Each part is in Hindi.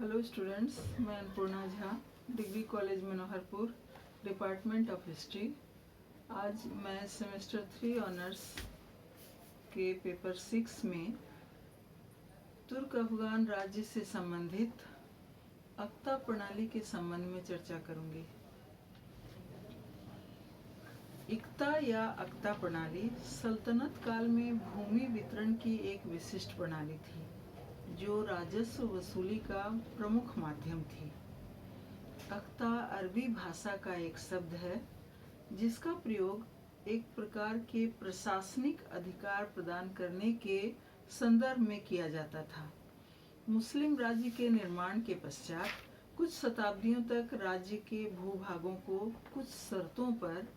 हेलो स्टूडेंट्स, मैं Annapurna Jha, degree college Manoharpur, department of history. आज मैं सेमेस्टर 3 ऑनर्स के पेपर 6 में तुर्क अफगान राज्य से संबंधित अक्ता प्रणाली के संबंध में चर्चा करूंगी। इक्ता या अक्ता प्रणाली सल्तनत काल में भूमि वितरण की एक विशिष्ट प्रणाली थी जो राजस्व वसूली का प्रमुख माध्यम थी। अक्ता अरबी भाषा का एक शब्द है जिसका प्रयोग एक प्रकार के प्रशासनिक अधिकार प्रदान करने के संदर्भ में किया जाता था। मुस्लिम राज्य के निर्माण के पश्चात कुछ शताब्दियों तक राज्य के भूभागों को कुछ शर्तों पर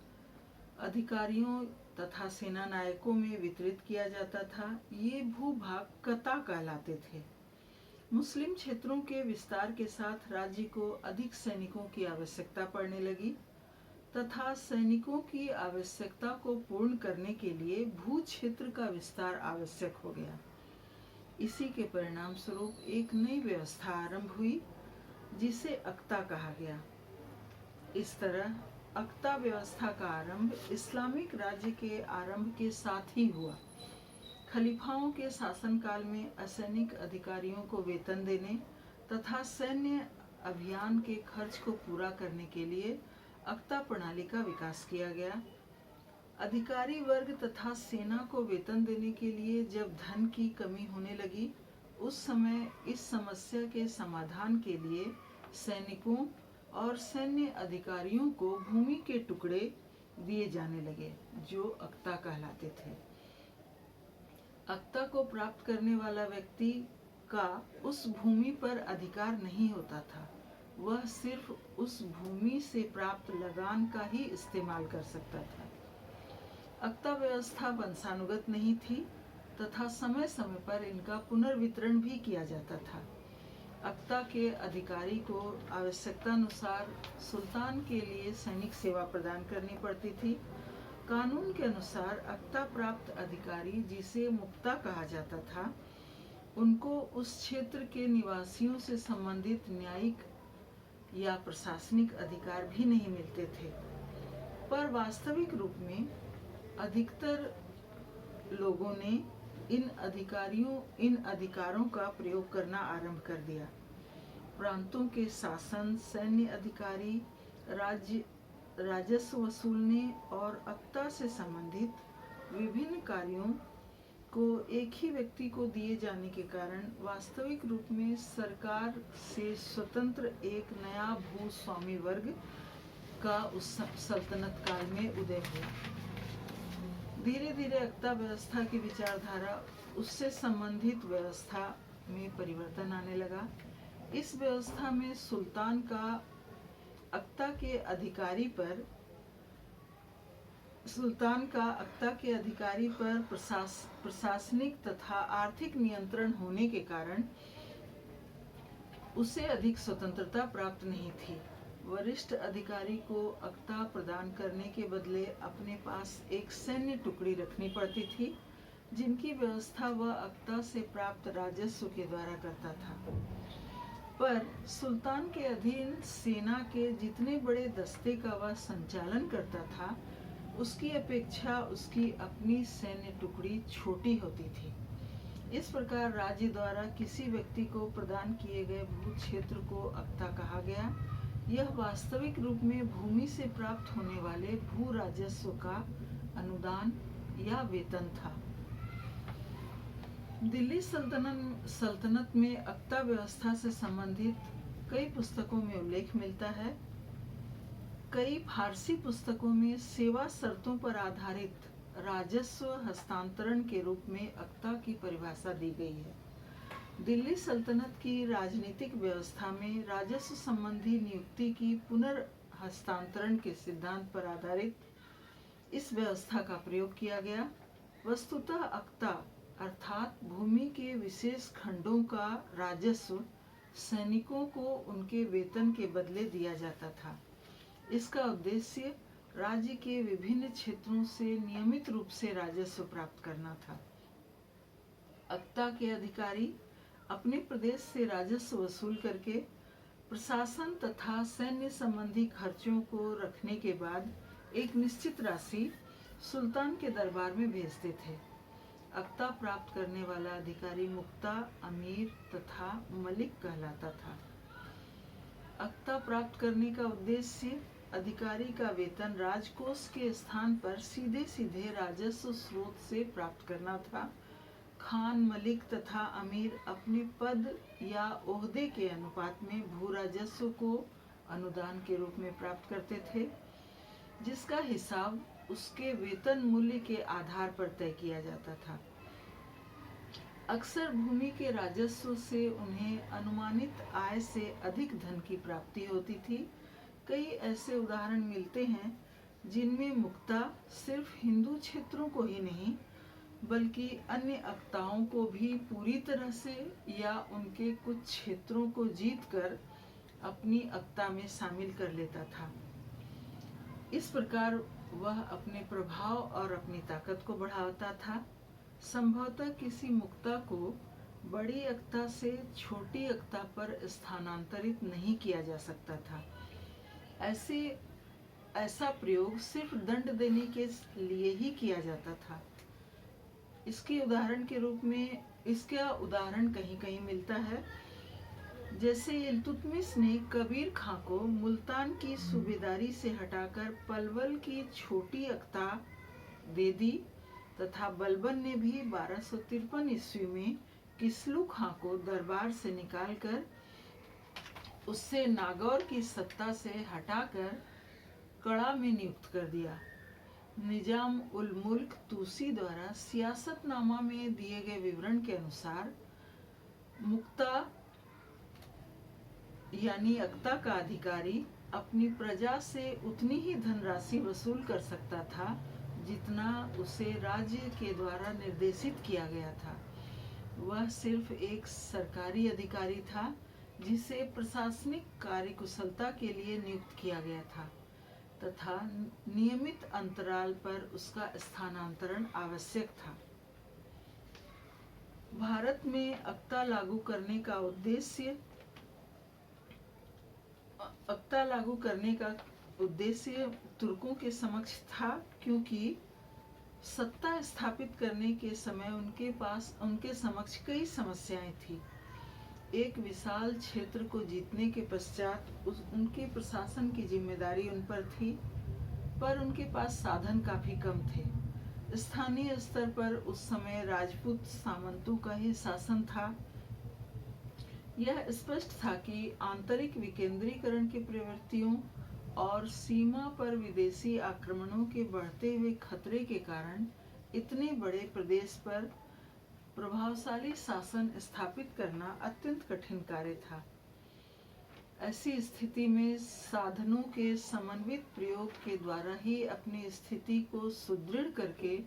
अधिकारियों तथा सेना नायकों में वितरित किया जाता था। ये भूभाग कता कहलाते थे। मुस्लिम क्षेत्रों के विस्तार के साथ राज्य को अधिक सैनिकों की आवश्यकता पड़ने लगी तथा सैनिकों की आवश्यकता को पूर्ण करने के लिए भू क्षेत्र का विस्तार आवश्यक हो गया। इसी के परिणाम स्वरूप एक नई व्यवस्था आरंभ हुई जिसे अक्ता कहा गया। इस तरह अक्ता व्यवस्था का आरंभ इस्लामिक राज्य के आरंभ के साथ ही हुआ। खलीफाओं के शासनकाल में असैनिक अधिकारियों को वेतन देने तथा सैन्य अभियान के खर्च को पूरा करने के लिए अक्ता प्रणाली का विकास किया गया। अधिकारी वर्ग तथा सेना को वेतन देने के लिए जब धन की कमी होने लगी, उस समय इस समस्या के समाधान के लिए सैनिकों और सैन्य अधिकारियों को भूमि के टुकड़े दिए जाने लगे जो अक्ता कहलाते थे। अक्ता को प्राप्त करने वाला व्यक्ति का उस भूमि पर अधिकार नहीं होता था। वह सिर्फ उस भूमि से प्राप्त लगान का ही इस्तेमाल कर सकता था। अक्ता व्यवस्था वंशानुगत नहीं थी तथा समय समय पर इनका पुनर्वितरण भी किया जाता था। अक्ता के अधिकारी को आवश्यकतानुसार सुल्तान के लिए सैनिक सेवा प्रदान करनी पड़ती थी। कानून के अनुसार अक्ता प्राप्त अधिकारी, जिसे मुक्ता कहा जाता था, उनको उस क्षेत्र के निवासियों से संबंधित न्यायिक या प्रशासनिक अधिकार भी नहीं मिलते थे। पर वास्तविक रूप में अधिकतर लोगों ने इन अधिकारों का प्रयोग करना आरंभ कर दिया। प्रांतों के शासन, सैन्य अधिकारी, राजस्व वसूलने और अक्ता से संबंधित विभिन्न कार्यों को एक ही व्यक्ति को दिए जाने के कारण वास्तविक रूप में सरकार से स्वतंत्र एक नया भूस्वामी वर्ग का उस सल्तनत काल में उदय हुआ। धीरे धीरे अक्ता व्यवस्था की विचारधारा उससे संबंधित व्यवस्था में परिवर्तन आने लगा। इस व्यवस्था में सुल्तान का अक्ता के अधिकारी पर प्रशासनिक तथा आर्थिक नियंत्रण होने के कारण उसे अधिक स्वतंत्रता प्राप्त नहीं थी। वरिष्ठ अधिकारी को अक्ता प्रदान करने के बदले अपने पास एक सैन्य टुकड़ी रखनी पड़ती थी जिनकी व्यवस्था वह अक्ता से प्राप्त राजस्व के द्वारा करता था। पर सुल्तान के अधीन सेना के जितने बड़े दस्ते का वह संचालन करता था, उसकी अपेक्षा उसकी अपनी सैन्य टुकड़ी छोटी होती थी। इस प्रकार राज्य द्वारा किसी व्यक्ति को प्रदान किए गए भू क्षेत्र को अक्ता कहा गया। यह वास्तविक रूप में भूमि से प्राप्त होने वाले भू राजस्व का अनुदान या वेतन था। दिल्ली सल्तनत में अक्ता व्यवस्था से संबंधित कई पुस्तकों में उल्लेख मिलता है। कई फारसी पुस्तकों में सेवा शर्तों पर आधारित राजस्व हस्तांतरण के रूप में अक्ता की परिभाषा दी गई है। दिल्ली सल्तनत की राजनीतिक व्यवस्था में राजस्व संबंधी नियुक्ति की पुनर्हस्तांतरण के सिद्धांत पर आधारित इस व्यवस्था का प्रयोग किया गया। वस्तुतः अक्ता अर्थात भूमि के विशेष खंडों का राजस्व सैनिकों को उनके वेतन के बदले दिया जाता था। इसका उद्देश्य राज्य के विभिन्न क्षेत्रों से नियमित रूप से राजस्व प्राप्त करना था। अक्ता के अधिकारी अपने प्रदेश से राजस्व वसूल करके प्रशासन तथा सैन्य संबंधी खर्चों को रखने के बाद एक निश्चित राशि सुल्तान के दरबार में भेजते थे। अक्ता प्राप्त करने वाला अधिकारी मुक्ता, अमीर तथा मलिक कहलाता था। अक्ता प्राप्त करने का उद्देश्य अधिकारी का वेतन राजकोष के स्थान पर सीधे सीधे राजस्व स्रोत से प्राप्त करना था। खान, मलिक तथा अमीर अपने पद या ओहदे के अनुपात में भू राजस्व को अनुदान के रूप में प्राप्त करते थे, जिसका हिसाब उसके वेतन मूल्य के आधार पर तय किया जाता था। अक्सर भूमि के राजस्व से उन्हें अनुमानित आय से अधिक धन की प्राप्ति होती थी। कई ऐसे उदाहरण मिलते हैं जिनमें मुक्ता सिर्फ हिंदू क्षेत्रों को ही नहीं बल्कि अन्य अक्ताओं को भी पूरी तरह से या उनके कुछ क्षेत्रों को जीतकर अपनी अक्ता में शामिल कर लेता था। इस प्रकार वह अपने प्रभाव और अपनी ताकत को बढ़ाता था। संभवतः किसी मुक्ता को बड़ी अक्ता से छोटी अक्ता पर स्थानांतरित नहीं किया जा सकता था। ऐसा प्रयोग सिर्फ दंड देने के लिए ही किया जाता था। इसका उदाहरण कहीं कहीं मिलता है। जैसे इल्तुतमिश ने कबीर खां को मुल्तान की सूबेदारी से हटाकर पलवल की छोटी अक्ता दे दी तथा बलबन ने भी 1253 ईस्वी में किसलू खां को दरबार से निकालकर उससे नागौर की सत्ता से हटाकर कड़ा में नियुक्त कर दिया। निजाम उल मुल्क तूसी द्वारा सियासतनामा में दिए गए विवरण के अनुसार मुक्ता यानी अक्ता का अधिकारी अपनी प्रजा से उतनी ही धनराशि वसूल कर सकता था जितना उसे राज्य के द्वारा निर्देशित किया गया था। वह सिर्फ एक सरकारी अधिकारी था जिसे प्रशासनिक कार्यकुशलता के लिए नियुक्त किया गया था तथा नियमित अंतराल पर उसका स्थानांतरण आवश्यक था। भारत में अक्ता लागू करने का उद्देश्य तुर्कों के समक्ष था, क्योंकि सत्ता स्थापित करने के समय उनके समक्ष कई समस्याएं थी। एक विशाल क्षेत्र को जीतने के पश्चात उनके प्रशासन की जिम्मेदारी उन पर थी, पर उनके पास साधन काफी कम थे। स्थानीय स्तर पर उस समय राजपूत सामंतों का ही शासन था। यह स्पष्ट था कि आंतरिक विकेंद्रीकरण की प्रवृत्तियों और सीमा पर विदेशी आक्रमणों के बढ़ते हुए खतरे के कारण इतने बड़े प्रदेश पर प्रभावशाली शासन स्थापित करना अत्यंत कठिन कार्य था। ऐसी स्थिति में साधनों के समन्वित प्रयोग के द्वारा ही अपनी स्थिति को सुदृढ़ करके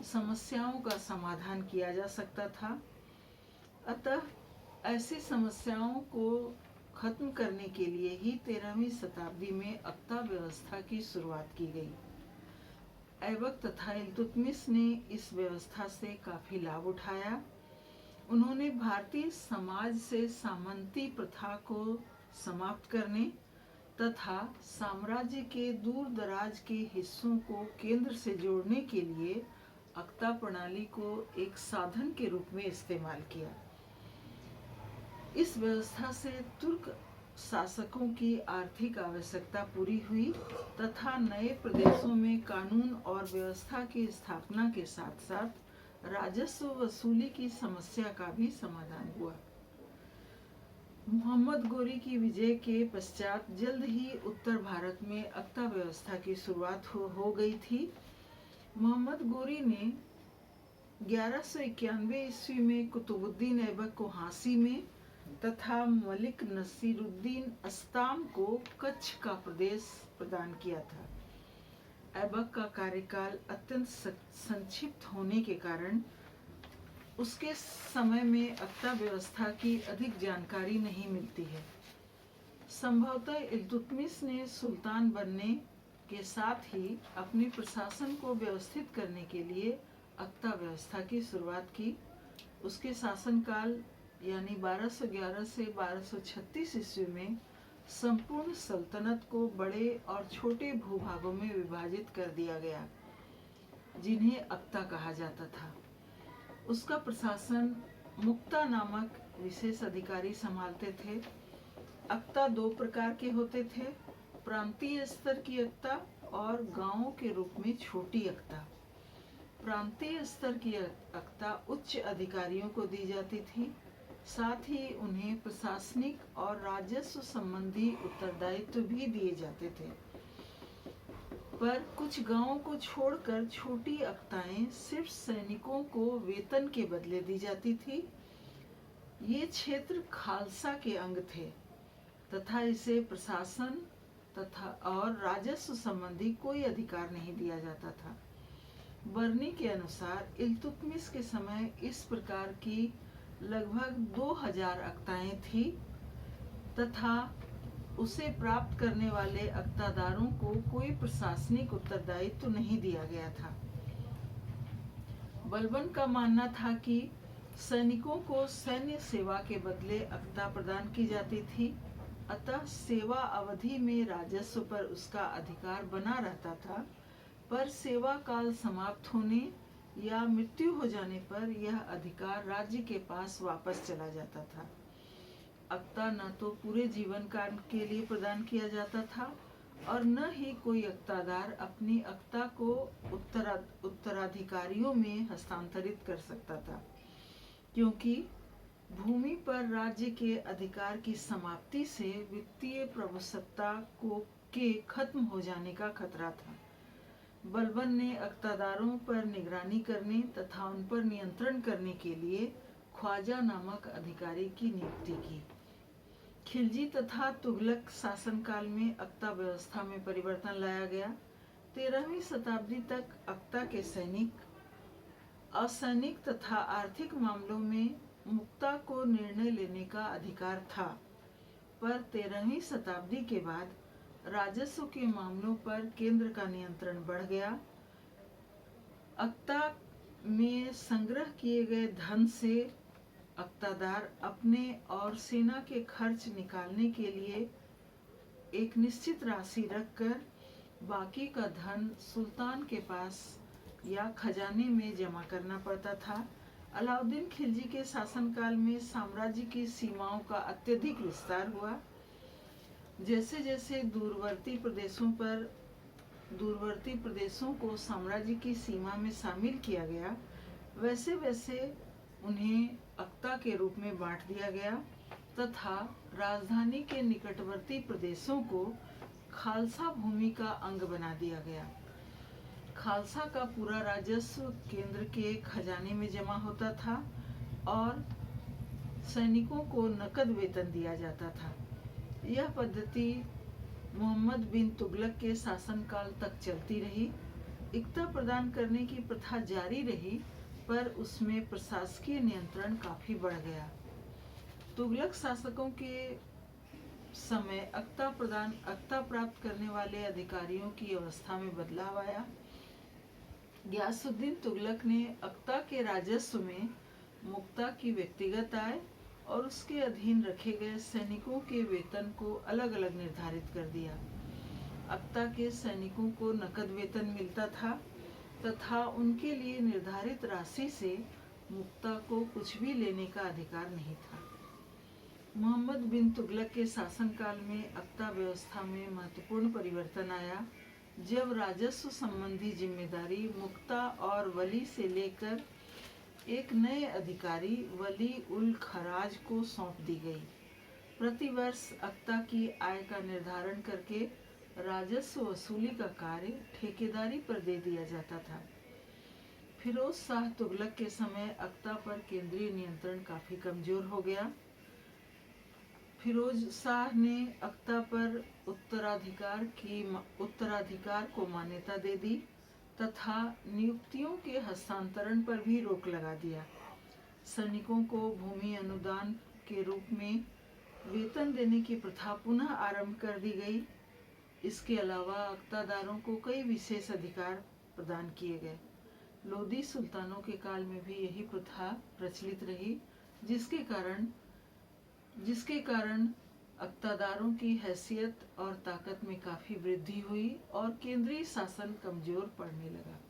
समस्याओं का समाधान किया जा सकता था। अतः ऐसी समस्याओं को खत्म करने के लिए ही 13वीं शताब्दी में अक्ता व्यवस्था की शुरुआत की गई। ऐबक तथा इल्तुतमिश ने इस व्यवस्था से काफी लाभ उठाया। उन्होंने भारतीय समाज से सामंती प्रथा को समाप्त करने तथा साम्राज्य के दूर दराज के हिस्सों को केंद्र से जोड़ने के लिए अक्ता प्रणाली को एक साधन के रूप में इस्तेमाल किया। इस व्यवस्था से तुर्क शासकों की आर्थिक आवश्यकता पूरी हुई तथा नए प्रदेशों में कानून और व्यवस्था की स्थापना के साथ साथ राजस्व वसूली की समस्या का भी समाधान हुआ। मोहम्मद गोरी की विजय के पश्चात जल्द ही उत्तर भारत में अक्ता व्यवस्था की शुरुआत हो गई थी। मोहम्मद गोरी ने 1191 ईस्वी में कुतुबुद्दीन ऐबक को हांसी में तथा मलिक नसीरुद्दीन अस्ताम को कच्छ का प्रदेश प्रदान किया था। ऐबक का कार्यकाल अत्यंत संक्षिप्त होने के कारण उसके समय में अक्ता व्यवस्था की अधिक जानकारी नहीं मिलती है। संभवतः इल्तुतमिश ने सुल्तान बनने के साथ ही अपने प्रशासन को व्यवस्थित करने के लिए अक्ता व्यवस्था की शुरुआत की। उसके शासनकाल यानी 1211 से 1236 ईस्वी में संपूर्ण सल्तनत को बड़े और छोटे भूभागों में विभाजित कर दिया गया, जिन्हें अक्ता कहा जाता था। उसका प्रशासन मुक्ता नामक विशेष अधिकारी संभालते थे। अक्ता दो प्रकार के होते थे, प्रांतीय स्तर की अक्ता और गांवों के रूप में छोटी अक्ता। प्रांतीय स्तर की अक्ता उच्च अधिकारियों को दी जाती थी, साथ ही उन्हें प्रशासनिक और राजस्व संबंधी उत्तरदायित्व भी दिए जाते थे। पर कुछ गांवों को छोड़कर छोटी अक्ताएं सिर्फ सैनिकों को वेतन के बदले दी जाती थी। ये क्षेत्र खालसा के अंग थे तथा इसे प्रशासन तथा और राजस्व संबंधी कोई अधिकार नहीं दिया जाता था। बर्नी के अनुसार इल्तुतमिश के समय इस प्रकार की लगभग 2000 अक्ताएं थी तथा उसे प्राप्त करने वाले अक्तादारों को कोई प्रशासनिक उत्तरदायित्व नहीं दिया गया था। बलबन का मानना था कि सैनिकों को सैन्य सेवा के बदले अक्ता प्रदान की जाती थी, अतः सेवा अवधि में राजस्व पर उसका अधिकार बना रहता था, पर सेवा काल समाप्त होने या मृत्यु हो जाने पर यह अधिकार राज्य के पास वापस चला जाता था। अक्ता न तो पूरे जीवन काल के लिए प्रदान किया जाता था और न ही कोई अक्तादार अपनी अक्ता को उत्तराधिकारियों में हस्तांतरित कर सकता था, क्योंकि भूमि पर राज्य के अधिकार की समाप्ति से वित्तीय प्रभुसत्ता के खत्म हो जाने का खतरा था। बलबन ने अक्तादारों पर निगरानी करने तथा उन पर नियंत्रण करने के लिए ख्वाजा नामक अधिकारी की नियुक्ति की। खिलजी तथा तुगलक शासनकाल में अक्ता व्यवस्था में परिवर्तन लाया गया। 13वीं शताब्दी तक अक्ता के सैनिक, असैनिक तथा आर्थिक मामलों में मुक्ता को निर्णय लेने का अधिकार था, पर 13वीं शताब्दी के बाद राजस्व के मामलों पर केंद्र का नियंत्रण बढ़ गया। अक्ता में संग्रह किए गए धन से अक्तादार अपने और सेना के खर्च निकालने के लिए एक निश्चित राशि रखकर बाकी का धन सुल्तान के पास या खजाने में जमा करना पड़ता था। अलाउद्दीन खिलजी के शासनकाल में साम्राज्य की सीमाओं का अत्यधिक विस्तार हुआ। जैसे जैसे दूरवर्ती प्रदेशों को साम्राज्य की सीमा में शामिल किया गया, वैसे वैसे उन्हें अक्ता के रूप में बांट दिया गया तथा राजधानी के निकटवर्ती प्रदेशों को खालसा भूमि का अंग बना दिया गया। खालसा का पूरा राजस्व केंद्र के खजाने में जमा होता था और सैनिकों को नकद वेतन दिया जाता था। यह पद्धति मोहम्मद बिन तुगलक के शासनकाल तक चलती रही। इक्ता प्रदान करने की प्रथा जारी रही, पर उसमें प्रशासकीय नियंत्रण काफी बढ़ गया। तुगलक शासकों के समय अक्ता प्राप्त करने वाले अधिकारियों की अवस्था में बदलाव आया। गियासुद्दीन तुगलक ने अक्ता के राजस्व में मुक्ता की व्यक्तिगत आय और उसके अधीन रखे गए सैनिकों के वेतन को अलग अलग निर्धारित कर दिया। अक्ता के सैनिकों को नकद वेतन मिलता था तथा उनके लिए निर्धारित राशि से मुक्ता को कुछ भी लेने का अधिकार नहीं था। मोहम्मद बिन तुगलक के शासनकाल में अक्ता व्यवस्था में महत्वपूर्ण परिवर्तन आया, जब राजस्व संबंधी जिम्मेदारी मुक्ता और वली से लेकर एक नए अधिकारी वली उल खराज को सौंप दी गई। प्रतिवर्ष अक्ता की आय का निर्धारण करके राजस्व वसूली का कार्य ठेकेदारी पर दे दिया जाता था। फिरोज शाह तुगलक के समय अक्ता पर केंद्रीय नियंत्रण काफी कमजोर हो गया। फिरोज शाह ने अक्ता पर उत्तराधिकार को मान्यता दे दी तथा नियुक्तियों के हस्तांतरण पर भी रोक लगा दिया। सैनिकों को भूमि अनुदान के रूप में वेतन देने की प्रथा पुनः आरंभ कर दी गई। इसके अलावा अक्तादारों को कई विशेष अधिकार प्रदान किए गए। लोदी सुल्तानों के काल में भी यही प्रथा प्रचलित रही। जिसके कारण अक्तादारों की हैसियत और ताकत में काफ़ी वृद्धि हुई और केंद्रीय शासन कमज़ोर पड़ने लगा।